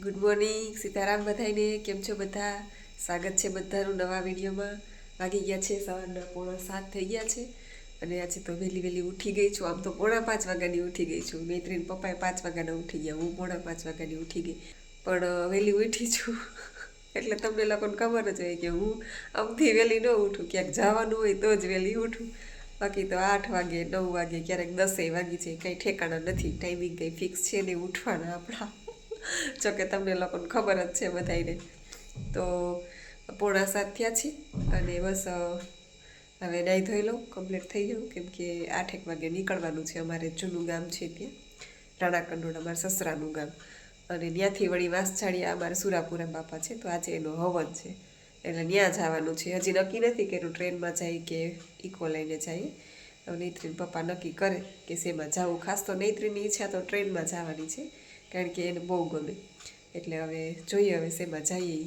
Good morning Sitaram બધાને કેમ છો બધા સ્વાગત છે બધાનું નવા વિડીયોમાં વાગી ગયા છે સવારના 6:45 થઈ ગયા છે અને આજે તો વહેલી ઉઠી ગઈ છું આમ તો 4:45 વાગ્યાની ઉઠી ગઈ છું મૈત્રીન પપ્પાએ 5 વાગ્યાના ઉઠી ગયા હું 4:45 વાગ્યાની ઉઠી ગઈ પણ વહેલી ઉઠી છું એટલે તમને લોકોને ખબર જ હોય કે હું આમથી વહેલી ન ઉઠું ક્યાંક જવાનું હોય તો જ વહેલી ઉઠું બાકી તો 8 વાગે 9 વાગે ક્યારેક 10 વાગી જાય કંઈ ઠેકાણા નથી ટાઈમિંગ કંઈ ફિક્સ છે નહીં ઉઠવાના આપણા જોકે તમને લોકોને ખબર જ છે બધાને તો 6:45 થયા છે અને બસ હવે નાહી ધોઈ લઉં કમ્પ્લીટ થઈ જાઉં કેમ કે 8 વાગે નીકળવાનું છે અમારે જૂનું ગામ છે ત્યાં રાણા કંડોળ અમારા સસરાનું ગામ અને ત્યાંથી વળી વાંસછાડિયા અમારે સુરાપુરા બાપા છે તો આજે એનો હવન છે એટલે ત્યાં જવાનું છે હજી નક્કી નથી કે ટ્રેનમાં જાય કે ઇકો લઈને જઈએ હવે નૈત્રીન પપ્પા નક્કી કરે કે શેમાં જવું ખાસ તો નૈત્રીની ઈચ્છા તો ટ્રેનમાં જવાની છે કારણ કે એને બહુ ગમે એટલે હવે જોઈએ હવે શેમાં જઈએ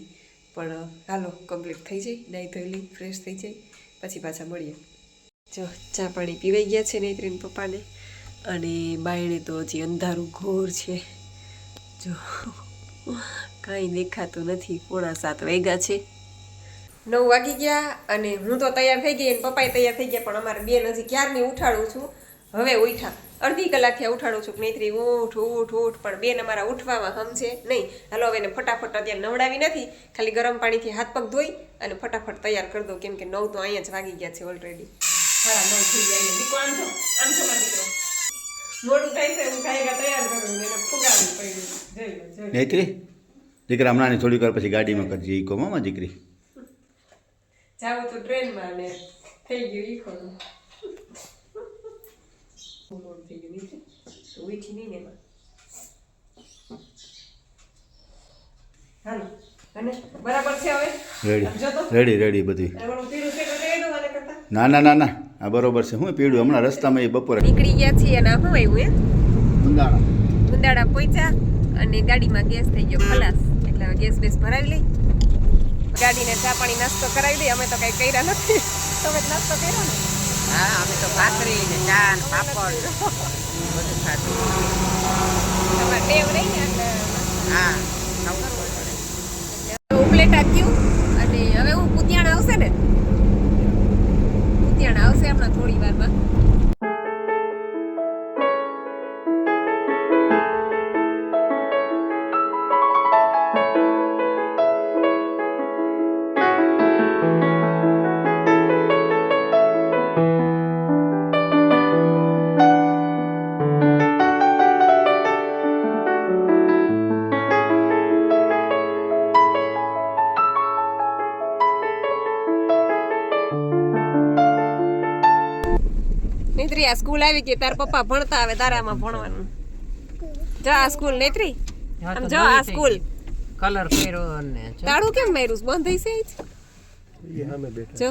પણ હાલો કમ્પ્લીટ થઈ જાય નાહી ધોઈ લઈ ફ્રેશ થઈ જાય પછી પાછા મળીએ જો ચા પાણી પીવાઈ ગયા છે નૈત્રીન પપ્પાને અને બાયણે તો હજી અંધારું ઘોર છે જો કાંઈ દેખાતું નથી 6:45 વાગ્યા છે 9 વાગી ગયા અને હું તો તૈયાર થઈ ગઈ અને પપ્પાએ તૈયાર થઈ ગયા પણ અમારે બેન હજી ક્યારની ઉઠાડું છું હવે ઉઠ્યા અડધી કલાકથી ઉઠાડું છું નૈત્રી ઉઠ પણ બેન અમારા ઉઠવામાં સમજે નહીં હાલો હવે એને ફટાફટ અત્યારે નવડાવી નથી ખાલી ગરમ પાણીથી હાથ પગ ધોઈ અને ફટાફટ તૈયાર કરી દો કેમ કે 9 તો અહીંયા જ વાગી ગયા છે ઓલરેડી હા 9 થઈ ગયા દીકરો આમ છો મારો દીકરો મોડું થાય છે હું ખાઈ તૈયાર કરું એને ફુગાવી પડ્યું જોઈ નૈત્રી દીકરા હમણાં થોડીક વાર પછી ગાડીમાં કરજે ઈકો મામા દીકરી જાવું તો ટ્રેનમાં ને થઈ ગયું ઈકો થઈ ગયું નીચે તો ઉઠી નહીં ને એમાં હાલો અને બરાબર છે હવે રેડી બધી પીળું છે તો દે દો મને કરતા ના આ બરોબર છે હું પીડું હમણાં રસ્તામાં એ બપોરે નીકળી ગયા છીએ અને શું આવ્યું મુંદાણા મુંદાણા પહોંચ્યા અને ગાડીમાં ગેસ થઈ ગયો ખલાસ એટલે હવે ગેસ બેસ ભરાવી લઈ ગાડીને ચા પાણી નાસ્તો કરાવી દઈ અમે તો કઈ કર્યા નથી તમે નાસ્તો કર્યો ને હા અમે તો ભાખરી ને ચા ને પાપડ બધું ખાધું તમારે ટેવ રહી ને એટલે હા ઉપલેટ આપ્યું અને હવે હું કુતિયાણ આવશે ને કુતિયાણ આવશે હમણાં થોડી વારમાં નૈત્રી આ સ્કૂલ આવી ગઈ તાર પપ્પા ભણતા આવે તારામાં ભણવાનું જો આ સ્કૂલ નૈત્રી આમ જો આ સ્કૂલ કલર કર્યો ને તાળું કેમ માર્યું બંધ થઈ છે જો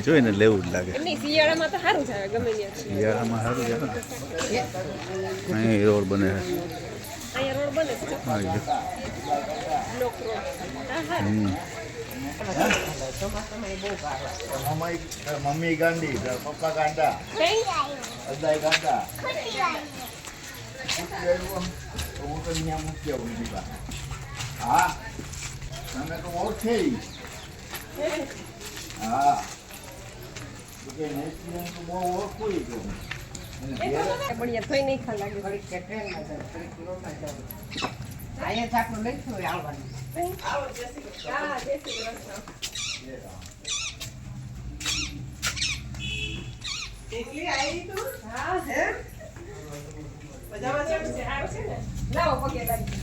જોઈ ને લેવું જ લાગે એમની શિયાળામાં તો સારું છે ગમે ત્યાં શિયાળામાં સારું છે અહીં રોડ બને અહીંયા રોડ બને છે બ્લોક રોડ મમ્મી ગાંડી પપ્પા ગાંડા અદાય ગાંડા હું તો અહીંયા મૂકી આવું હા તમે તો ઓળખે હા બહુ ઓળખું બળિયા થોઈ નહીં ખા લાગે અહીંયા ચાકનું લઈશું આવવાનું લાવો પગે લાગી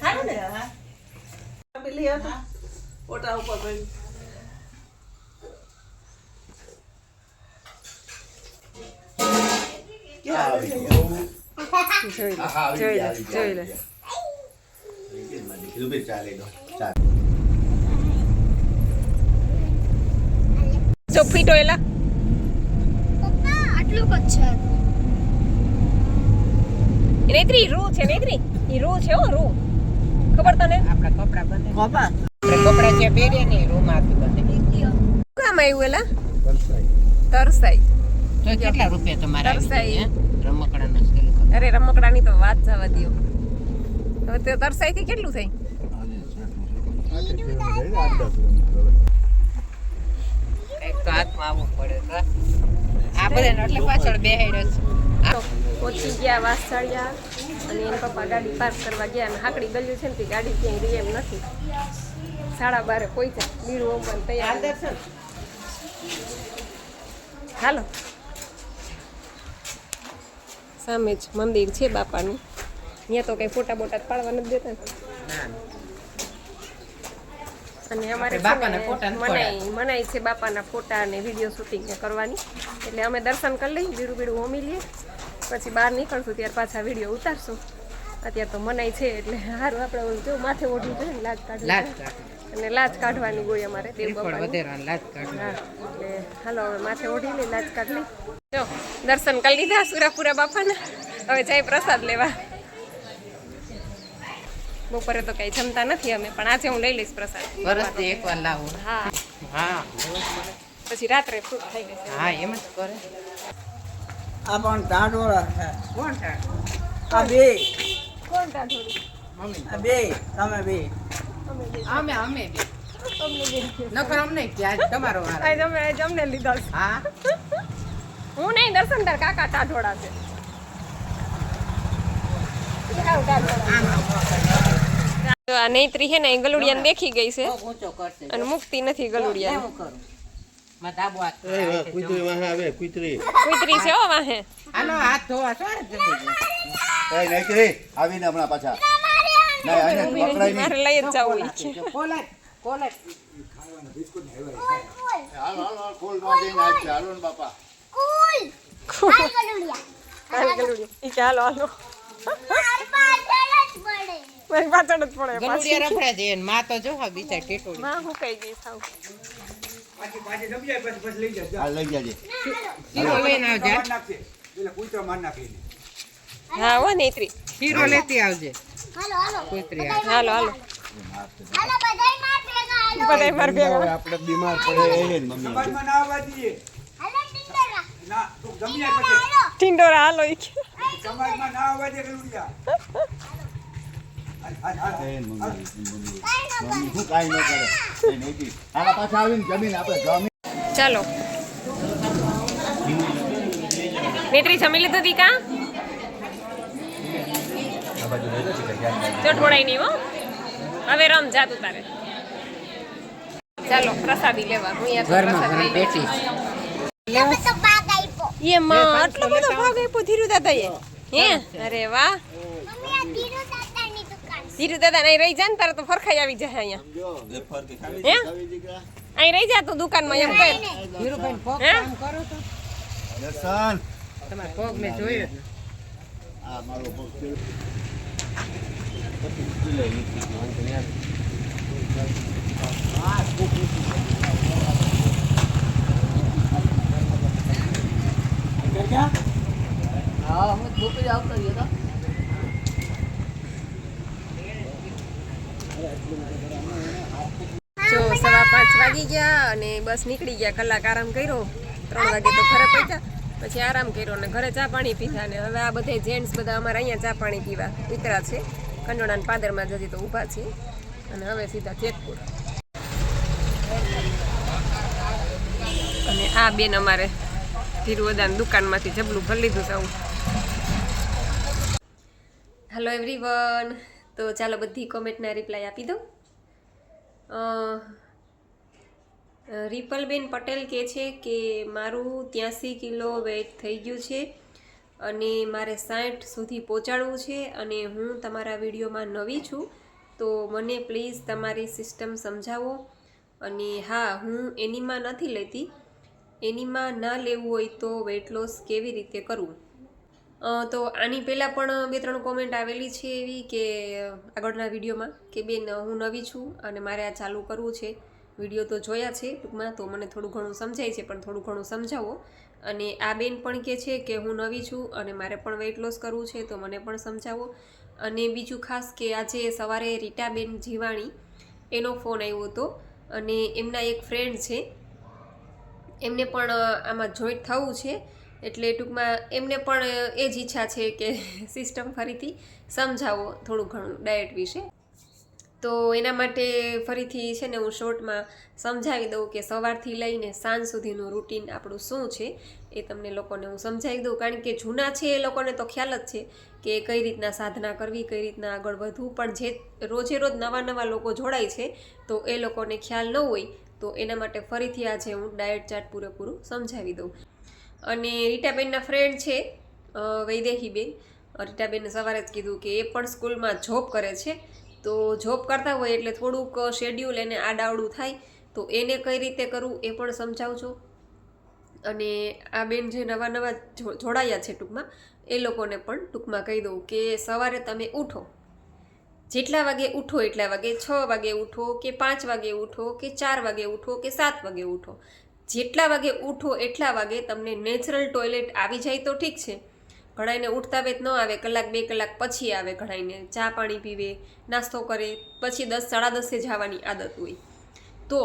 સારું ને પેલી હતા ઓટા ઉપર ગઈ જોઈ લે જો ફીટો એલા પપ્પા આટલું જ છે નેત્રી રૂ છે નેત્રી ઈ રૂ છે હો રૂ ખબર તને આપણા કપડા બને ખબર આપણે કપડા જે પહેરીએ ને રૂમાંથી બને કામ આવ્યું એલા તરસાઈ તો કેટલા રૂપિયા તમારા તરસાઈ. રમકડાનો સ્કેલ કરો અરે રમકડાની તો વાત જવા દ્યો હવે તે તરસાઈ થી કેટલું થાય એક તો હાથમાં આવવું પડે તો આ બધાને એટલે પાછળ બેહાડ્યો છે પહોંચી ગયા વાસળિયા અને એના પપ્પા ગાડી પાર્ક કરવા ગયા અને હાકડી ગલ્યું છે ને તે ગાડી ક્યાંય રહી એમ નથી 12:30 પહોંચ્યા બીડું ઓમવાનું તૈયાર દર્શન હાલો સામે જ મંદિર છે બાપાનું ત્યાં તો કઈ ફોટા બોટા પાડવા નથી દેતા ને. ના અને અમારે આપણે બાપાના ફોટા નથી મનાઈ છે બાપાના ફોટા અને વિડીયો શૂટિંગ કરવાની એટલે અમે દર્શન કરી લઈએ બીડું હોમી લઈએ પછી બહાર નીકળશું ત્યારે પાછા વિડીયો ઉતારશું અત્યારે તો મનાઈ છે એટલે સારું આપણે ઓલું કેવું માથે ઓઢવું જોઈએ ને લાજ કાઢવી લાજ જોઈએ. કાઢો અને લાજ કાઢવાની હોય અમારે દેવ ત્રિફળ બાપાની. વધેરાની લાજ કાઢો હા એટલે હાલો હવે માથે ઓઢી લઈ લાજ કાઢ લઈ જો દર્શન કરી લીધા સુરાપુરા બાપાના હવે જાય પ્રસાદ લેવા બપોરે તો કઈ જમતા નથી અમે પણ આજે હું લઈ લઈશ પ્રસાદ વર્ષથી એકવાર લાવો હા હા પછી રાત્રે ફ્રૂટ ખાઈ લેશે હા એમ જ કરે આ પણ ટાઢોળા છે કોણ થાય આ બે કોણ ટાઢોળું? મમ્મી આ બે તમે બે અમે બે. અમે અમે બી અમને બે છે. નકર અમને ક્યાં તમારો વારો આજ અમે જમને લીધા છે. હા હું નહીં દર્શન તાર કાકા ટાઢોળા છે હાવ ટાઢોળા. જો આ નેત્રી છે ને એ ગલુડિયાને દેખી ગઈ છે બહુ ઊંચો કરશે અને મુક્તિ નથી ગલુડિયાને હું કરું માં દાબો હાથ કુતરી વાહ આવે કુતરી કુતરી છે હો વાહે આનો હાથ ધોવા છો ને જલ્દી એ નૈત્રી આવીને હમણાં પાછા ના આને પકડાય નહીં મારે લઈ જ જવું ઈ છે. કોલેટ કોલેટ હાલ હાલ હાલ ફૂલ માં જઈને આવશે હાલો ને બાપા હાલ ગલુડિયા ઈ કે હાલો હાલો મારી પાછળ જ પડે પાછી. ગલુડિયા રખડે છે એને માં તો જો હા બિચાર ટેટોડી માં હું કઈ ગઈ સાવ હાલ લઈ જાજે શીરો લઈને આવજે હા હો નેત્રી શીરો લેતી આવજે કુતરી આવે. હાલો હાલો બધાય માર ભેગા આપણે બીમાર પડે એ ને મમ્મી ટિંડોરા હાલો ઈ કે. મમ્મી શું કાંઈ ન કરે એ નૈત્રી આના પાછા આવીને જમીન આપણે જમીન ચાલો નેત્રી જમી લીધું તી કા ચોટવડાઈ નહીં હો હવે રમ જાતું તારે ચાલો પ્રસાદી લેવા હું અહીંયા તો ઘરમાં પ્રસાદ ઘણી લઈ બેટી એ માં આટલો બધો ભાગ આપ્યો ધીરુ દાદાએ હે અરે વાહ ધીરુ દાદા નહીં રહી જા ને તારે તો ફરખાઈ આવી જાય અહીંયા હે અહીં રહી જા તું દુકાનમાં એમ કર ધીરુભાઈ પગ હે? કામ કરો તો દર્શન તમારા પગ મેં જોયું જ ને. આ મારો પગ હા હું ધોપી આવતો રહ્યો તો જો 5:15 વાગી ગયા અને બસ નીકળી ગયા કલાક આરામ કર્યો 3 વાગે તો ઘરે પહોંચ્યા પછી આરામ કર્યો અને ઘરે ચા પાણી પીધા ને હવે આ બધે જેન્ટ્સ બધા અમારે અહીંયા ચા પાણી પીવા ઉતરા છે કંડોળા ને પાદરમાં જતી તો ઊભા છે અને હવે સીધા જેતપુર અને આ બેન અમારે ધીરુવદાની દુકાનમાંથી જબલું ભરી લીધું સૌ હેલો એવરીવન તો ચાલો બધી કોમેન્ટના રિપ્લાય આપી દઉં રિપલબેન પટેલ કહે છે કે મારું 83 કિલો વેઇટ થઈ ગયું છે અને મારે 60 સુધી પહોંચાડવું છે અને હું તમારા વિડીયોમાં નવી છું તો મને પ્લીઝ તમારી સિસ્ટમ સમજાવો અને હા હું એનીમાં નથી લેતી એનીમાં ના લેવું હોય તો વેઇટ લોસ કેવી રીતે કરવું તો આની પહેલાં પણ 2-3 કોમેન્ટ આવેલી છે એવી કે આગળના વિડીયોમાં કે બેન હું નવી છું અને મારે આ ચાલુ કરવું છે વિડીયો તો જોયા છે ટૂંકમાં, તો મને થોડું ઘણું સમજાય છે, પણ થોડું ઘણું સમજાવો. અને આ બેન પણ કહે છે કે હું નવી છું અને મારે પણ વેઇટ લોસ કરવું છે, તો મને પણ સમજાવો. અને બીજું ખાસ કે આજે સવારે રીટાબેન જીવાણી એનો ફોન આવ્યો હતો અને એમના એક ફ્રેન્ડ છે, એમને પણ આમાં જોઈન્ટ થવું છે, એટલે ટૂંકમાં એમને પણ એ જ ઈચ્છા છે કે સિસ્ટમ ફરીથી સમજાવો થોડું ઘણું ડાયટ વિશે. તો એના માટે ફરીથી છે ને હું શોર્ટમાં સમજાવી દઉં કે સવારથી લઈને સાંજ સુધીનું રૂટીન આપણું શું છે એ તમને લોકોને હું સમજાવી દઉં. કારણ કે જૂના છે એ લોકોને તો ખ્યાલ જ છે કે કઈ રીતના સાધના કરવી, કઈ રીતના આગળ વધવું, પણ જે રોજે રોજ નવા લોકો જોડાય છે તો એ લોકોને ખ્યાલ ન હોય, તો એના માટે ફરીથી આજે હું ડાયટ ચાર્ટ પૂરેપૂરું સમજાવી દઉં. અને રીટાબેનના ફ્રેન્ડ છે વૈદેહીબેન, રીટાબેનને સવારે જ કીધું કે એ પણ સ્કૂલમાં જોબ કરે છે, તો જોબ કરતા હોય એટલે થોડુંક શેડ્યુલ એને આડાવડું થાય, તો એને કઈ રીતે કરવું એ પણ સમજાવજો. અને આ બેન જે નવા જોડાયા છે ટૂંકમાં, એ લોકોને પણ ટૂંકમાં કહી દઉં કે સવારે તમે ઉઠો, જેટલા વાગે ઉઠો એટલા વાગે, 6 વાગે ઉઠો કે 5 વાગે ઉઠો કે 4 વાગે ઉઠો કે 7 વાગે ઉઠો, જેટલા વાગે ઉઠો એટલા વાગે તમને નેચરલ ટોયલેટ આવી જાય તો ઠીક છે. ઘણાઈને ઉઠતા વેત ન આવે, કલાક 2 કલાક પછી આવે, ઘણાઈને ચા પાણી પીવે, નાસ્તો કરે, પછી 10 સાડા 10 જવાની આદત હોય. તો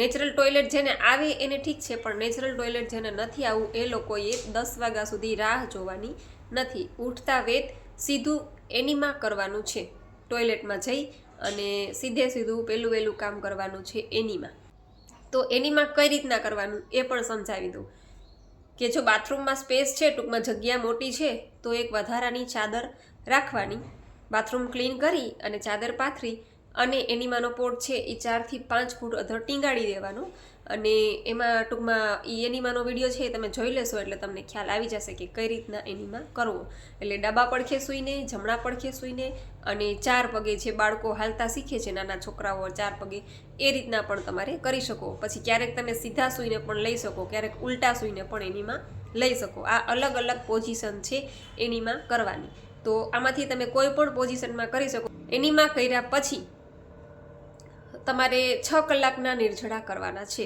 નેચરલ ટોયલેટ જેને આવે એને ઠીક છે, પણ નેચરલ ટોયલેટ જેને નથી આવવું એ લોકોએ 10 વાગ્યા સુધી રાહ જોવાની નથી. ઉઠતા વેત સીધું એનીમાં કરવાનું છે, ટોયલેટમાં જઈ અને સીધું પહેલું કામ કરવાનું છે એનીમાં. તો એનીમાં કઈ રીતના કરવાનું એ પણ સમજાવી દઉં કે જો બાથરૂમમાં સ્પેસ છે, ટૂંકમાં જગ્યા મોટી છે, તો એક વધારાની ચાદર રાખવાની, બાથરૂમ ક્લીન કરી અને ચાદર પાથરી અને એનીમાનો પોટ છે એ 4 થી 5 ફૂટ અધર ટીંગાડી દેવાનો. અને એમાં ટૂંકમાં એ એનીમાનો વિડીયો છે એ તમે જોઈ લેશો એટલે તમને ખ્યાલ આવી જશે કે કઈ રીતના એનીમાં કરવો. એટલે ડાબા પડખે સૂઈને, જમણા પડખે સૂઈને અને 4 પગે જે બાળકો હાલતા શીખે છે, નાના છોકરાઓ 4 પગે, એ રીતના પણ તમારે કરી શકો. પછી ક્યારેક તમે સીધા સૂઈને પણ લઈ શકો, ક્યારેક ઉલટા સૂઈને પણ એનીમાં લઈ શકો. આ અલગ અલગ પોઝિશન છે એનીમાં કરવાની, તો આમાંથી તમે કોઈ પણ પોઝિશનમાં કરી શકો. એનીમાં કર્યા પછી તમારે 6 કલાકના નિર્જળા કરવાના છે.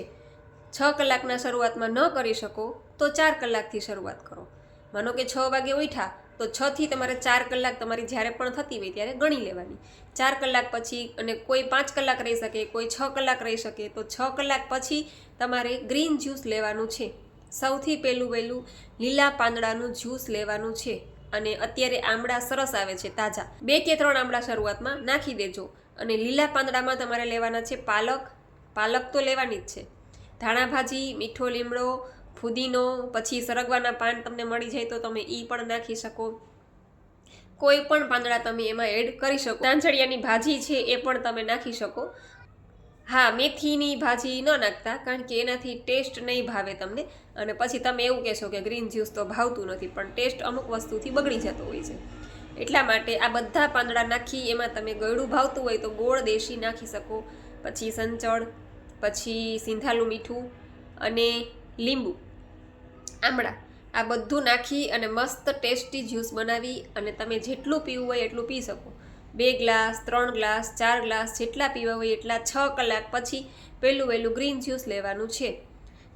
6 કલાકના શરૂઆતમાં ન કરી શકો તો 4 કલાકથી શરૂઆત કરો. માનો કે 6 વાગે ઉઠ્યા તો 6 થી તમારે 4 કલાક તમારી જ્યારે પણ થતી હોય ત્યારે ગણી લેવાની. 4 કલાક પછી, અને કોઈ 5 કલાક રહી શકે, કોઈ 6 કલાક રહી શકે, તો 6 કલાક પછી તમારે ગ્રીન જ્યુસ લેવાનું છે. સૌથી પહેલું લીલા પાંદડાનું જ્યુસ લેવાનું છે. અને અત્યારે આમળા સરસ આવે છે તાજા, 2 કે 3 આમળા શરૂઆતમાં નાખી દેજો. અને લીલા પાંદડામાં તમારે લેવાના છે પાલક તો લેવાની જ છે, ધાણા ભાજી, મીઠો લીમડો, ફુદીનો, પછી સરગવાના પાન તમને મળી જાય તો તમે એ પણ નાખી શકો. કોઈ પણ પાંદડા તમે એમાં એડ કરી શકો. તાંજળિયાની ભાજી છે એ પણ તમે નાખી શકો. હા, મેથીની ભાજી ન નાખતા, કારણ કે એનાથી ટેસ્ટ નહીં ભાવે તમને, અને પછી તમે એવું કહેશો કે ગ્રીન જ્યુસ તો ભાવતું નથી, પણ ટેસ્ટ અમુક વસ્તુથી બગડી જતો હોય છે. એટલા માટે આ બધા પાંદડા નાખી, એમાં તમે ગળ્યું ભાવતું હોય તો ગોળ દેશી નાખી શકો, પછી સંચળ, પછી સિંધાલું મીઠું અને લીંબુ, આમળા, આ બધું નાખી અને મસ્ત ટેસ્ટી જ્યુસ બનાવી અને તમે જેટલું પીવું હોય એટલું પી શકો. 2 ગ્લાસ, 3 ગ્લાસ, 4 ગ્લાસ, જેટલા પીવા હોય એટલા. 6 કલાક પછી પહેલું ગ્રીન જ્યુસ લેવાનું છે.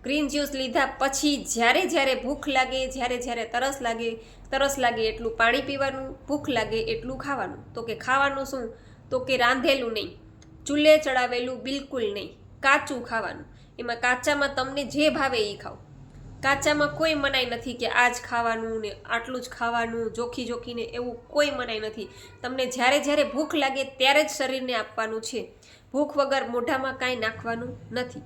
ગ્રીન જ્યુસ લીધા પછી જ્યારે ભૂખ લાગે, જ્યારે તરસ લાગે એટલું પાણી પીવાનું, ભૂખ લાગે એટલું ખાવાનું. તો કે ખાવાનું શું? તો કે રાંધેલું નહીં, ચૂલે ચડાવેલું બિલકુલ નહીં, કાચું ખાવાનું. એમાં કાચામાં તમને જે ભાવે એ ખાઓ. કાચામાં કોઈ મનાઈ નથી કે આ જ ખાવાનું ને આટલું જ ખાવાનું, જોખીને, એવું કોઈ મનાઈ નથી. તમને જ્યારે ભૂખ લાગે ત્યારે જ શરીરને આપવાનું છે. ભૂખ વગર મોઢામાં કાંઈ નાખવાનું નથી.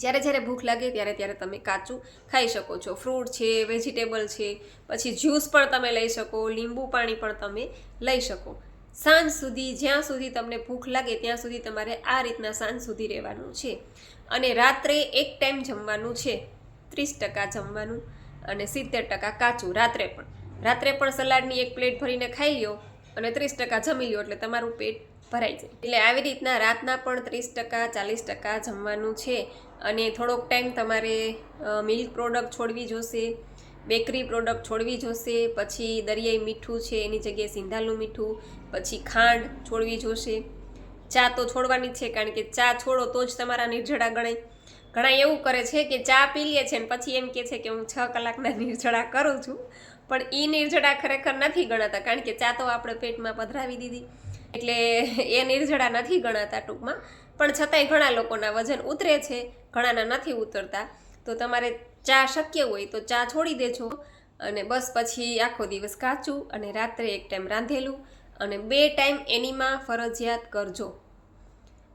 જ્યારે ભૂખ લાગે ત્યારે તમે કાચું ખાઈ શકો છો. ફ્રૂટ છે, વેજીટેબલ છે, પછી જ્યુસ પણ તમે લઈ શકો, લીંબુ પાણી પણ તમે લઈ શકો. સાંજ સુધી, જ્યાં સુધી તમને ભૂખ લાગે ત્યાં સુધી તમારે આ રીતના સાંજ સુધી રહેવાનું છે. અને રાત્રે એક ટાઈમ જમવાનું છે, 30% જમવાનું અને 70% કાચું. રાત્રે પણ સલાડની એક પ્લેટ ભરીને ખાઈ લ્યો અને 30% જમી લ્યો એટલે તમારું પેટ ભરાઈ જાય. એટલે આવી રીતના રાતના પણ 30% 40% જમવાનું છે. અને થોડોક ટાઈમ તમારે મિલ્ક પ્રોડક્ટ છોડવી જોશે, બેકરી પ્રોડક્ટ છોડવી જોશે, પછી દરિયાઈ મીઠું છે એની જગ્યાએ સિંધાલું મીઠું, પછી ખાંડ છોડવી જોશે. ચા તો છોડવાની જ છે, કારણ કે ચા છોડો તો જ તમારા નિર્જળા ગણાય. ઘણા એવું કરે છે કે ચા પી લે છે ને પછી એમ કહે છે કે હું 6 કલાકના નિર્જળા કરું છું, પણ એ નિર્જળા ખરેખર નથી ગણાતા, કારણ કે ચા તો આપણે પેટમાં પધરાવી દીધી, એટલે એ નિર્જળા નથી ગણાતા ટૂંકમાં. પણ છતાંય ઘણા લોકોના વજન ઉતરે છે, ઘણાના નથી ઉતરતા. તો તમારે ચા શક્ય હોય તો ચા છોડી દેજો, અને બસ પછી આખો દિવસ કાચું, અને રાત્રે એક ટાઈમ રાંધેલું, અને 2 ટાઈમ એનીમાં ફરજિયાત કરજો.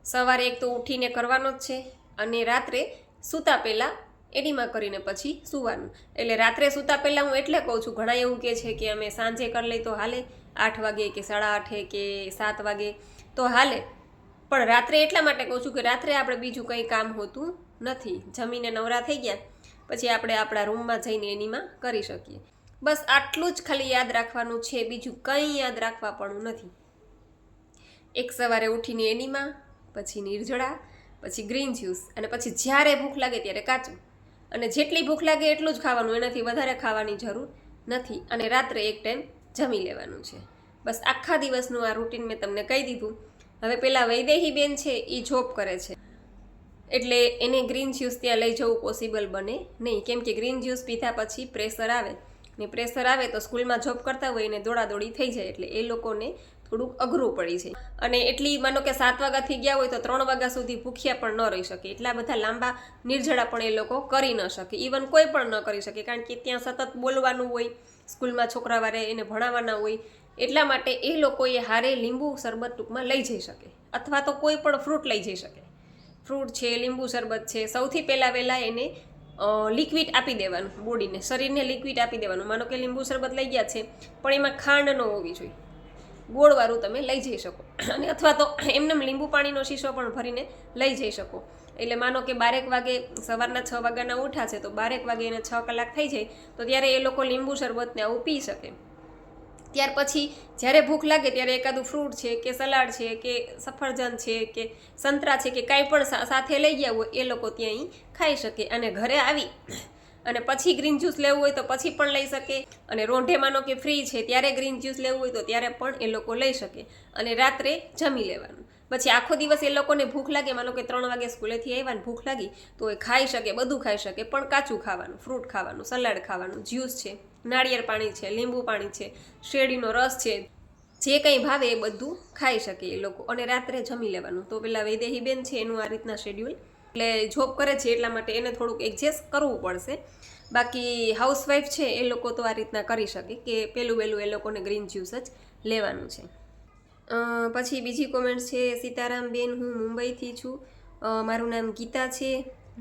સવારે એક તો ઉઠીને કરવાનો જ છે, અને રાત્રે સૂતા પહેલાં એનીમાં કરીને પછી સૂવાનું. એટલે રાત્રે સૂતા પહેલાં હું એટલે કહું છું, ઘણા એવું કહે છે કે અમે સાંજે કરી લઈ તો હાલે, 8 વાગે કે 8:30 કે 7 વાગે તો હાલે, પણ રાત્રે એટલા માટે કહું છું કે રાત્રે આપણે બીજું કંઈ કામ હોતું નથી. જમીને નવરા થઈ ગયા પછી આપણે આપણા રૂમમાં જઈને એનીમાં કરી શકીએ. બસ આટલું જ ખાલી યાદ રાખવાનું છે, બીજું કંઈ યાદ રાખવા પણ નથી. એક સવારે ઉઠીને એનીમાં, પછી નિર્જળા, પછી ગ્રીન જ્યુસ, અને પછી જ્યારે ભૂખ લાગે ત્યારે કાચું. અને જેટલી ભૂખ લાગે એટલું જ ખાવાનું, એનાથી વધારે ખાવાની જરૂર નથી. અને રાત્રે એક ટાઈમ જમી લેવાનું છે. બસ આખા દિવસનું આ રૂટીન મેં તમને કહી દીધું. હવે પેલા વૈદેહી બેન છે એ જોબ કરે છે, એટલે એને ગ્રીન જ્યુસ ત્યાં લઈ જવું પોસિબલ બને નહીં, કેમ કે ગ્રીન જ્યુસ પીધા પછી પ્રેશર આવે, ને પ્રેશર આવે તો સ્કૂલમાં જોબ કરતા હોય એને દોડાદોડી થઈ જાય, એટલે એ લોકોને થોડુંક અઘરું પડી છે. અને એટલી માનો કે 7 વાગ્યાથી ગયા હોય તો 3 વાગ્યા સુધી ભૂખ્યા પણ ન રહી શકે, એટલા બધા લાંબા નિર્જળા પણ એ લોકો કરી ન શકે, ઇવન કોઈ પણ ન કરી શકે, કારણ કે ત્યાં સતત બોલવાનું હોય, સ્કૂલમાં છોકરાવારે એને ભણાવવાના હોય, એટલા માટે એ લોકોએ હારે લીંબુ શરબત ટૂંકમાં લઈ જઈ શકે, અથવા તો કોઈ પણ ફ્રૂટ લઈ જઈ શકે. ફ્રૂટ છે, લીંબુ શરબત છે. સૌથી વહેલાં એને લિક્વિડ આપી દેવાનું, બોડીને, શરીરને લિક્વિડ આપી દેવાનું. માનો કે લીંબુ શરબત લઈ ગયા છે પણ એમાં ખાંડ ન હોવી જોઈએ, ગોળવાળું તમે લઈ જઈ શકો, અને અથવા તો એમને લીંબુ પાણીનો શીશો પણ ભરીને લઈ જઈ શકો. એટલે માનો કે 12 વાગે, સવારના 6 વાગ્યાના ઉઠા છે તો 12 વાગે એને 6 કલાક થઈ જાય તો ત્યારે એ લોકો લીંબુ શરબતને આવું પી શકે. ત્યાર પછી જ્યારે ભૂખ લાગે ત્યારે એકાદું ફ્રૂટ છે કે સલાડ છે કે સફરજન છે કે સંતરા છે કે કાંઈ પણ સાથે લઈ ગયા હોય એ લોકો ત્યાં ખાઈ શકે. અને ઘરે આવી અને પછી ગ્રીન જ્યુસ લેવું હોય તો પછી પણ લઈ શકે, અને રોંઢે માનો કે ફ્રી છે ત્યારે ગ્રીન જ્યુસ લેવું હોય તો ત્યારે પણ એ લોકો લઈ શકે. અને રાત્રે જમી લેવાનું. પછી આખો દિવસ એ લોકોને ભૂખ લાગે, માનો કે 3 વાગે સ્કૂલેથી આવ્યા ને ભૂખ લાગી તો એ ખાઈ શકે, બધું ખાઈ શકે, પણ કાચું ખાવાનું, ફ્રૂટ ખાવાનું, સલાડ ખાવાનું, જ્યુસ છે, નાળિયેર પાણી છે, લીંબુ પાણી છે, શેરડીનો રસ છે, જે કંઈ ભાવે એ બધું ખાઈ શકે એ લોકો, અને રાત્રે જમી લેવાનું. તો પેલા વૈદેહી બેન છે એનું આ રીતના શેડ્યુલ, એટલે જોબ કરે છે એટલા માટે એને થોડુંક એડજસ્ટ કરવું પડશે. બાકી હાઉસવાઈફ છે એ લોકો તો આ રીતના કરી શકે કે પહેલું એ લોકોને ગ્રીન જ્યુસ જ લેવાનું છે. પછી બીજી કોમેન્ટ છે, સીતારામ બેન, હું મુંબઈથી છું, મારું નામ ગીતા છે,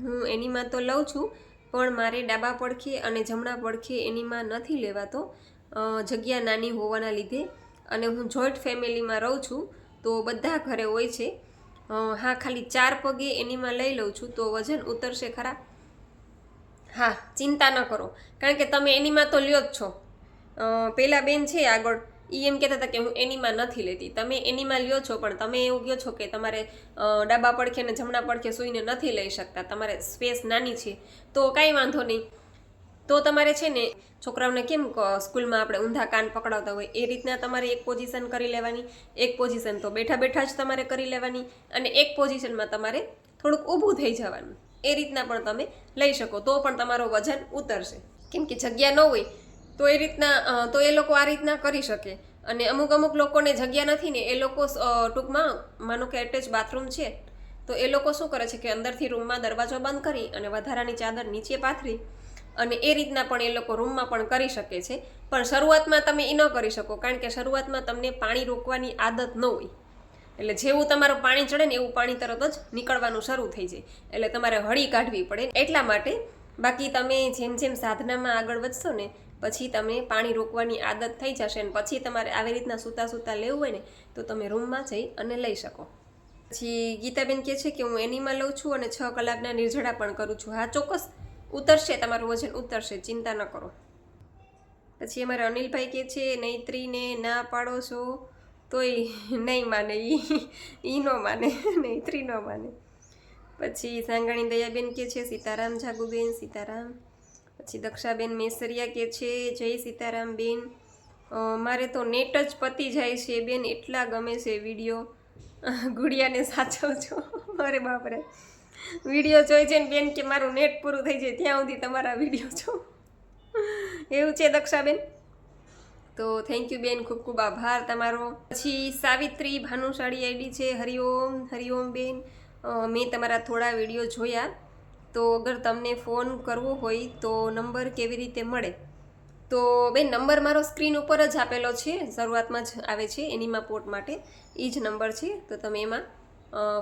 હું એનીમાં તો લઉં છું પણ મારે ડાબા પડખે અને જમણા પડખે એનીમાં નથી લેવાતો, જગ્યા નાની હોવાના લીધે, અને હું જોઈન્ટ ફેમિલીમાં રહું છું તો બધા ઘરે હોય છે. હા, ખાલી 4 પગે એનીમાં લઈ લઉં છું તો વજન ઉતરશે ખરા? હા, ચિંતા ન કરો, કારણ કે તમે એનીમાં તો લ્યો જ છો. પેલા બેન છે આગળ એ એમ કહેતા હતા કે હું એનીમાં નથી લેતી. તમે એનીમાં લ્યો છો પણ તમે એવું કહો છો કે તમારે ડાબા પડખે અને જમણા પડખે સૂઈને નથી લઈ શકતા, તમારે સ્પેસ નાની છે, તો કાંઈ વાંધો નહીં. તો તમારે છે ને છોકરાઓને કેમ સ્કૂલમાં આપણે ઊંધા કાન પકડાવતા હોય એ રીતના તમારે એક પોઝિશન કરી લેવાની, એક પોઝિશન તો બેઠા બેઠા જ તમારે કરી લેવાની, અને એક પોઝિશનમાં તમારે થોડુંક ઊભું થઈ જવાનું. એ રીતના પણ તમે લઈ શકો, તો પણ તમારો વજન ઉતરશે. કેમ કે જગ્યા ન હોય તો એ રીતના તો એ લોકો આ રીતના કરી શકે. અને અમુક લોકોને જગ્યા નથી ને એ લોકો ટૂંકમાં માનો કે એટેચ બાથરૂમ છે તો એ લોકો શું કરે છે કે અંદરથી રૂમમાં દરવાજો બંધ કરી અને વધારાની ચાદર નીચે પાથરી અને એ રીતના પણ એ લોકો રૂમમાં પણ કરી શકે છે. પણ શરૂઆતમાં તમે એ ન કરી શકો, કારણ કે શરૂઆતમાં તમને પાણી રોકવાની આદત ન હોય, એટલે જેવું તમારું પાણી ચડે ને એવું પાણી તરત જ નીકળવાનું શરૂ થઈ જાય, એટલે તમારે હળી કાઢવી પડે એટલા માટે. બાકી તમે જેમ જેમ સાધનામાં આગળ વધશો ને પછી તમે પાણી રોકવાની આદત થઈ જશે, અને પછી તમારે આવી રીતના સૂતા લેવું હોય ને તો તમે રૂમમાં જઈ અને લઈ શકો. પછી ગીતાબેન કહે છે કે હું એનીમાં લઉં છું અને 6 કલાકના નિર્જળા પણ કરું છું. હા, ચોક્કસ ઉતરશે, તમારું વજન ઉતરશે, ચિંતા ન કરો. પછી અમારા અનિલભાઈ કહે છે નૈત્રીને ના પાડો છો તોય નહીં માને, ઈ ન માને, નૈત્રી ન માને. પછી સાંગાણી દયાબેન કહે છે સીતારામ જાગુબેન, સીતારામ. પછી દક્ષાબેન મેસરિયા કહે છે જય સીતારામ બેન, મારે તો નેટ જ પતી જાય છે બેન, એટલા ગમે છે વિડીયો, ગુડિયાને સાચવ છો. અરે બાપરે, વિડીયો જોઈ છે ને બેન કે મારું નેટ પૂરું થઈ જાય ત્યાં સુધી તમારા વિડીયો જો. એવું છે દક્ષાબેન? તો થેન્ક યુ બેન, ખૂબ ખૂબ આભાર તમારો. પછી સાવિત્રી ભાનુશાળી આઈડી છે. હરિઓમ હરિઓમ બેન, મેં તમારા થોડા વિડીયો જોયા, તો અગર તમને ફોન કરવો હોય તો નંબર કેવી રીતે મળે? તો બેન નંબર મારો સ્ક્રીન ઉપર જ આપેલો છે, શરૂઆતમાં જ આવે છે એનીમાં પોર્ટ માટે, એ જ નંબર છે. તો તમે એમાં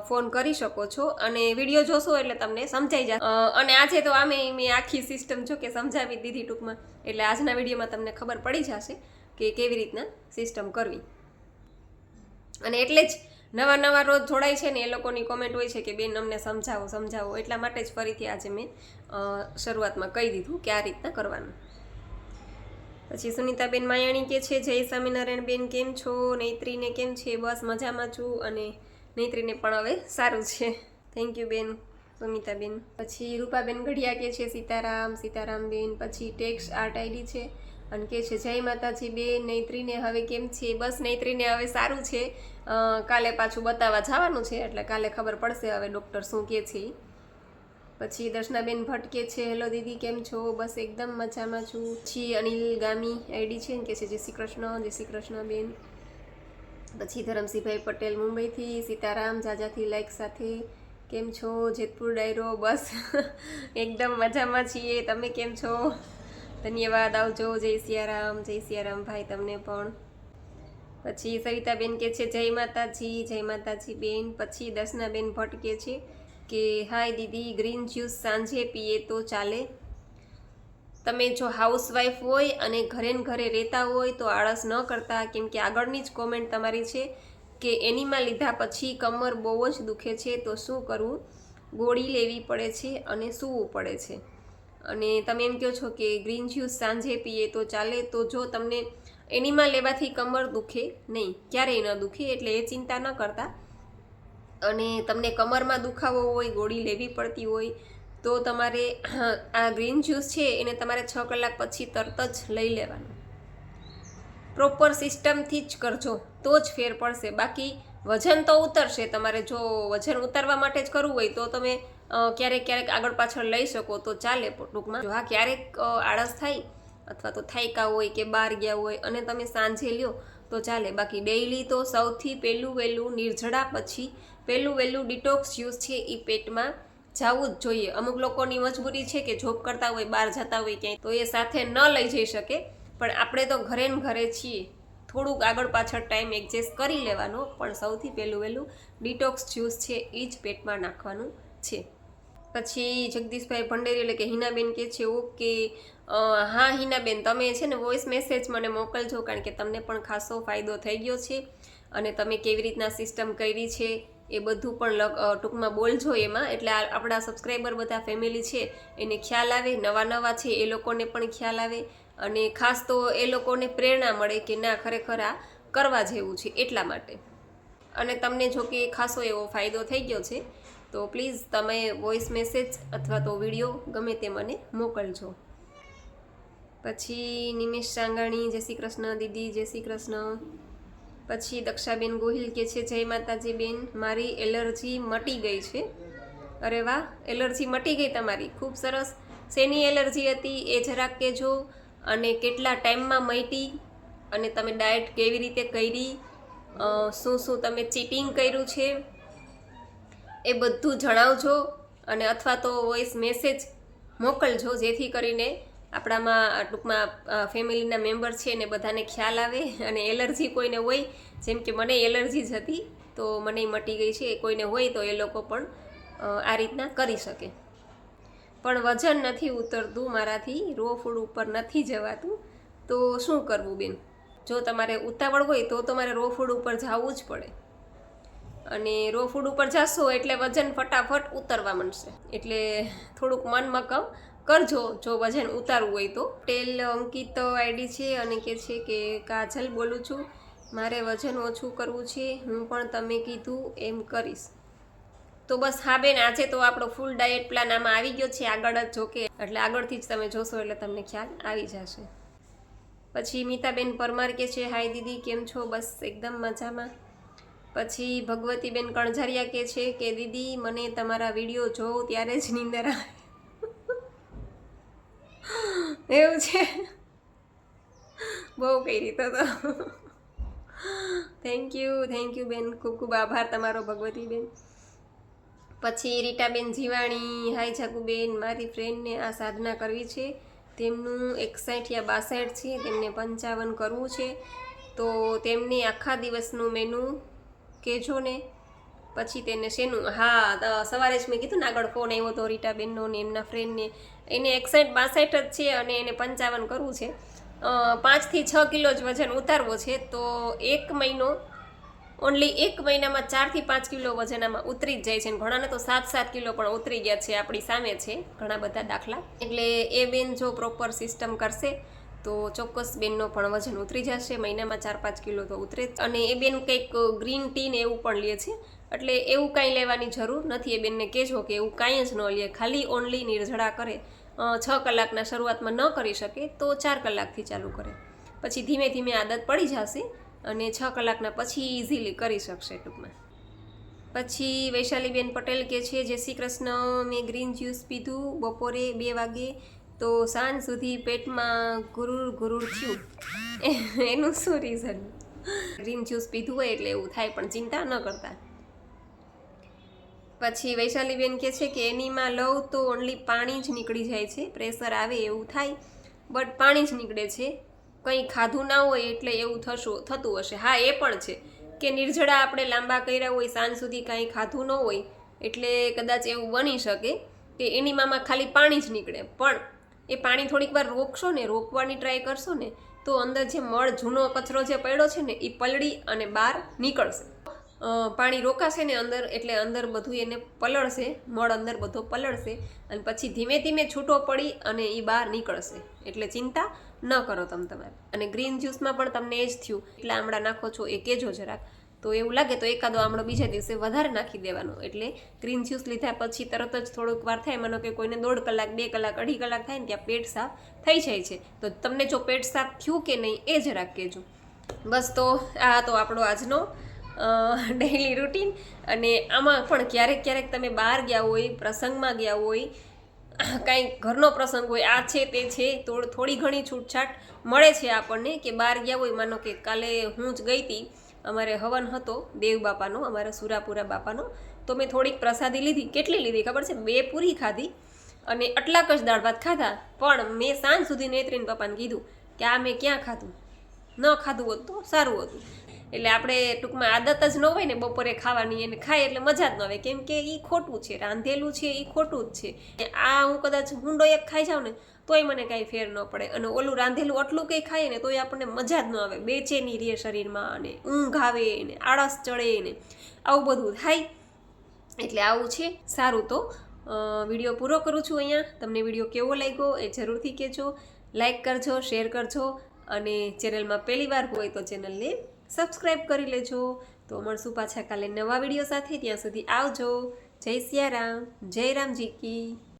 ફોન કરી શકો છો અને વિડીયો જોશો એટલે તમને સમજાઈ જશે. અને આજે તો આમે મેં આખી સિસ્ટમ જો કે સમજાવી દીધી ટૂંકમાં, એટલે આજના વિડીયોમાં તમને ખબર પડી જશે કે કેવી રીતના સિસ્ટમ કરવી. અને એટલે જ નવા રોજ જોડાય છે ને એ લોકોની કોમેન્ટ હોય છે કે બેન અમને સમજાવો સમજાવો, એટલા માટે જ ફરીથી આજે મેં શરૂઆતમાં કહી દીધું કે આ રીતના કરવાનું. પછી સુનિતાબેન માયાણી કે છે જય સ્વામિનારાયણ બેન, કેમ છો? નૈત્રીને કેમ છે? બસ મજામાં છું, અને નૈત્રીને પણ હવે સારું છે. થેન્ક યુ બેન સુમિતાબેન. પછી રૂપાબેન ગઢિયા કે છે સીતારામ સીતારામ બેન. પછી ટેક્સ આર્ટ આઈડી છે અને કે છે જય માતાજી બેન, નૈત્રીને હવે કેમ છે? બસ નૈત્રીને હવે સારું છે, કાલે પાછું બતાવવા જવાનું છે એટલે કાલે ખબર પડશે હવે ડૉક્ટર શું કહે છે. પછી દર્શનાબેન ભટ્ટ કે છે હેલો દીદી કેમ છો? બસ એકદમ મજામાં છું. પછી અનિલ ગામી આઈડી છે ને કે છે જય શ્રી કૃષ્ણ બેન. પછી ધરમસિંહભાઈ પટેલ મુંબઈથી, સીતારામ જાજાથી લાઈક સાથે, કેમ છો? જેતપુર ડાયરો, બસ એકદમ મજામાં છીએ, તમે કેમ છો? ધન્યવાદ, આવજો. જય સિયારામ ભાઈ તમને પણ. પછી સવિતાબેન કે છે જય માતાજી બેન. પછી દર્શનાબેન ભટ્ટ કે છે કે હાય દીદી, ગ્રીન જ્યુસ સાંજે પીએ તો ચાલે? તમે જો હાઉસવાઈફ હોય અને ઘરે રહેતા હોય તો આળસ ન કરતા, કેમ કે આગળની જ કોમેન્ટ તમારી છે કે એનીમાં લીધા પછી કમર બહુ જ દુખે છે તો શું કરવું? ગોળી લેવી પડે છે અને સૂવું પડે છે. અને તમે એમ કહો છો કે ગ્રીન જ્યુસ સાંજે પીએ તો ચાલે, તો જો તમને એનીમાં લેવાથી કમર દુખે નહીં, ક્યારેય ન દુખે, એટલે એ ચિંતા ન કરતા. અને તમને કમરમાં દુખાવો હોય, ગોળી લેવી પડતી હોય, તો તમારે આ ગ્રીન જ્યુસ છે એને તમારે 6 કલાક પછી તરત જ લઈ લેવાનું. પ્રોપર સિસ્ટમથી જ કરજો તો જ ફેર પડશે. બાકી વજન તો ઉતરશે, તમારે જો વજન ઉતારવા માટે જ કરવું હોય તો તમે ક્યારેક આગળ પાછળ લઈ શકો તો ચાલે. ટૂંકમાં જો હા ક્યારેક આળસ થાય અથવા તો થાયકા હોય કે બહાર ગયા હોય અને તમે સાંજે લ્યો તો ચાલે. બાકી ડેઈલી તો સૌથી વહેલું નિર્જળા પછી વહેલું ડિટોક્સ જ્યુસ છે એ પેટમાં જવું જ જોઈએ. અમુક લોકોની મજબૂરી છે કે જોબ કરતા હોય, બહાર જતા હોય ક્યાંય, તો એ સાથે ન લઈ જઈ શકે, પણ આપણે તો ઘરે છીએ, થોડુંક આગળ પાછળ ટાઈમ એડજસ્ટ કરી લેવાનો. પણ સૌથી વહેલું ડિટોક્સ જ્યુસ છે એ જ પેટમાં નાખવાનું છે. પછી જગદીશભાઈ ભંડેરી એટલે કે હિનાબેન કે છે ઓકે, હા હિનાબેન તમે છે ને વોઇસ મેસેજ મને મોકલજો, કારણ કે તમને પણ ખાસો ફાયદો થઈ ગયો છે અને તમે કેવી રીતના સિસ્ટમ કરી છે એ બધું પણ ટૂંકમાં બોલજો એમાં, એટલે આપણા સબસ્ક્રાઈબર બધા ફેમિલી છે એને ખ્યાલ આવે, નવા છે એ લોકોને પણ ખ્યાલ આવે, અને ખાસ તો એ લોકોને પ્રેરણા મળે કે ના ખરેખર આ કરવા જેવું છે એટલા માટે. અને તમને જો કે ખાસો એવો ફાયદો થઈ ગયો છે તો પ્લીઝ તમે વોઇસ મેસેજ અથવા તો વિડીયો ગમે તે મને મોકલજો. પછી નિમેશ સાંગાણી જય શ્રી કૃષ્ણ દીદી, જય શ્રી કૃષ્ણ. પછી દક્ષાબેન ગોહિલ કે છે જય માતાજી બેન, મારી એલર્જી મટી ગઈ છે. અરે વાહ, એલર્જી મટી ગઈ તમારી, ખૂબ સરસ. શેની એલર્જી હતી એ જરાક કહેજો, અને કેટલા ટાઈમમાં મટી, અને તમે ડાયટ કેવી રીતે કરી, શું તમે ચીટિંગ કર્યું છે એ બધું જણાવજો, અને અથવા તો વોઇસ મેસેજ મોકલજો, જેથી કરીને આપણામાં ટૂંકમાં ફેમિલીના મેમ્બર છે ને બધાને ખ્યાલ આવે. અને એલર્જી કોઈને હોય, જેમ કે મને એલર્જી જ હતી તો મને મટી ગઈ છે, કોઈને હોય તો એ લોકો પણ આ રીતના કરી શકે. પણ વજન નથી ઉતરતું મારાથી, રો ફૂડ ઉપર નથી જવાતું, તો શું કરવું બેન? જો તમારે ઉતાવળ હોય તો તમારે રો ફૂડ ઉપર જવું જ પડે, અને રો ફૂડ ઉપર જશો એટલે વજન ફટાફટ ઉતરવા માંડશે. એટલે થોડુંક મન મક્કમ કરજો જો વજન ઉતારવું હોય તો. ટેલ અંકિત આઈડી છે અને કે છે કે કાજલ બોલું છું, મારે વજન ઓછું કરવું છે, હું પણ તમે કીધું એમ કરીશ. તો બસ હા બેન, આજે તો આપણો ફૂલ ડાયટ પ્લાન આમાં આવી ગયો છે આગળ જ, જોકે એટલે આગળથી જ તમે જોશો એટલે તમને ખ્યાલ આવી જશે. પછી મીતાબેન પરમાર કે છે હાય દીદી કેમ છો? બસ એકદમ મજામાં. પછી ભગવતીબેન કણઝારિયા કે છે કે દીદી મને તમારા વિડીયો જોઉં ત્યારે જ નીંદર આવે. એવું છે, બહુ કઈ રીતે તો. થેન્ક યુ બેન, ખૂબ ખૂબ આભાર તમારો ભગવતીબેન. પછી રીટાબેન જીવાણી, હાય જાગુબેન, મારી ફ્રેન્ડને આ સાધના કરવી છે, તેમનું 61 યા 62 છે, તેમને 55 કરવું છે, તો તેમને આખા દિવસનું મેનુ કહેજો ને, પછી તેને શેનું. હા, સવારે જ મેં કીધું ને આગળ ફોન આવ્યો હતો રીટાબેનનો ને એમના ફ્રેન્ડને, એને 61 62 જ છે અને એને 55 કરવું છે. 5 થી 6 કિલો જ વજન ઉતારવો છે, તો 1 મહિનો ઓનલી 1 મહિનામાં 4 થી 5 કિલો વજન આમાં ઉતરી જ જાય છે. ઘણાને તો 7 કિલો પણ ઉતરી ગયા છે, આપણી સામે છે ઘણા બધા દાખલા. એટલે એ બેન જો પ્રોપર સિસ્ટમ કરશે તો ચોક્કસ બેનનો પણ વજન ઉતરી જશે, મહિનામાં 4-5 કિલો તો ઉતરે જ. અને એ બેન કંઈક ગ્રીન ટી ને એવું પણ લે છે, એટલે એવું કાંઈ લેવાની જરૂર નથી. એ બેનને કહેજો કે એવું કાંઈ જ ન લે, ખાલી ઓનલી નિર્જળા કરે. 6 કલાકના શરૂઆતમાં ન કરી શકે તો 4 કલાકથી ચાલુ કરે, પછી ધીમે ધીમે આદત પડી જશે અને 6 કલાકના પછી ઇઝીલી કરી શકશે ટૂંકમાં. પછી વૈશાલીબેન પટેલ કે છે જય શ્રી કૃષ્ણ, મેં ગ્રીન જ્યુસ પીધું બપોરે 2 વાગે, તો સાંજ સુધી પેટમાં ગુરુર થયું, એનું શું રીઝન? ગ્રીન જ્યુસ પીધું હોય એટલે એવું થાય, પણ ચિંતા ન કરતા. પછી વૈશાલીબેન કહે છે કે એનીમાં લઉં તો ઓનલી પાણી જ નીકળી જાય છે, પ્રેશર આવે એવું થાય, બટ પાણી જ નીકળે છે, કંઈ ખાધું ના હોય એટલે એવું થતું હશે. હા, એ પણ છે કે નિર્જળા આપણે લાંબા કર્યા હોય, સાંજ સુધી કાંઈ ખાધું ન હોય એટલે કદાચ એવું બની શકે કે એનીમાં ખાલી પાણી જ નીકળે, પણ એ પાણી થોડીક વાર રોકશો ને, રોકવાની ટ્રાય કરશો ને, તો અંદર જે મળ જૂનો કચરો જે પડ્યો છે ને એ પલળી અને બહાર નીકળશે. પાણી રોકાશે ને અંદર, એટલે અંદર બધું એને પલળશે, મળ અંદર બધો પલળશે અને પછી ધીમે ધીમે છૂટો પડી અને એ બહાર નીકળશે. એટલે ચિંતા ન કરો તમારે. અને ગ્રીન જ્યુસમાં પણ તમને એ જ થયું, એટલા આમળા નાખો છો એ કહેજો જરાક, તો એવું લાગે તો એકાદો આમળો બીજા દિવસે વધારે નાખી દેવાનો. એટલે ગ્રીન જ્યુસ લીધા પછી તરત જ થોડોક વાર થાય, માનો કે કોઈને 1.5 કલાક 2 કલાક 2.5 કલાક થાય ને ત્યાં પેટ સાફ થઈ જાય છે, તો તમને જો પેટ સાફ થયું કે નહીં એ જરાક કહેજો. બસ, તો આ તો આપણો આજનો ડેઈલી રૂટીન. અને આમાં પણ ક્યારેક ક્યારેક તમે બહાર ગયા હોય, પ્રસંગમાં ગયા હોય, કાંઈ ઘરનો પ્રસંગ હોય, આ છે તે છે, તો થોડી ઘણી છૂટછાટ મળે છે આપણને. કે બહાર ગયા હોય, માનો કે કાલે હું જ ગઈ હતી, અમારે હવન હતો દેવ બાપાનો, અમારા સુરાપુરા બાપાનો, તો મેં થોડીક પ્રસાદી લીધી. કેટલી લીધી ખબર છે? 2 પૂરી ખાધી અને આટલાક જ દાળ ભાત ખાધા. પણ મેં સાંજ સુધી નેત્રીન પપ્પાને કીધું કે આ મેં ક્યાં ખાધું, ન ખાધું હોત તો સારું હતું. એટલે આપણે ટૂંકમાં આદત જ ન હોય ને બપોરે ખાવાની, એને ખાય એટલે મજા જ ન આવે, કેમ કે એ ખોટું છે, રાંધેલું છે એ ખોટું જ છે. આ હું કદાચ હુંડો એક ખાઈ જાઉં ને તોય મને કાંઈ ફેર ન પડે, અને ઓલું રાંધેલું આટલું કંઈ ખાઈએ ને તોય આપણને મજા જ ન આવે, બેચેની રહે શરીરમાં, અને ઊંઘ આવે ને આળસ ચડે ને આવું બધું થાય. એટલે આવું છે. સારું, તો વિડીયો પૂરો કરું છું અહીંયા. તમને વિડીયો કેવો લાગ્યો એ જરૂરથી કહેજો, લાઈક કરજો, શેર કરજો, અને ચેનલમાં પહેલી વાર હોય તો ચેનલને સબસ્ક્રાઈબ કરી લેજો. તો મળશું પાછા કાલે નવા વિડીયો સાથે. ત્યાં સુધી આવજો. જય સિયારામ, જય રામજી કી.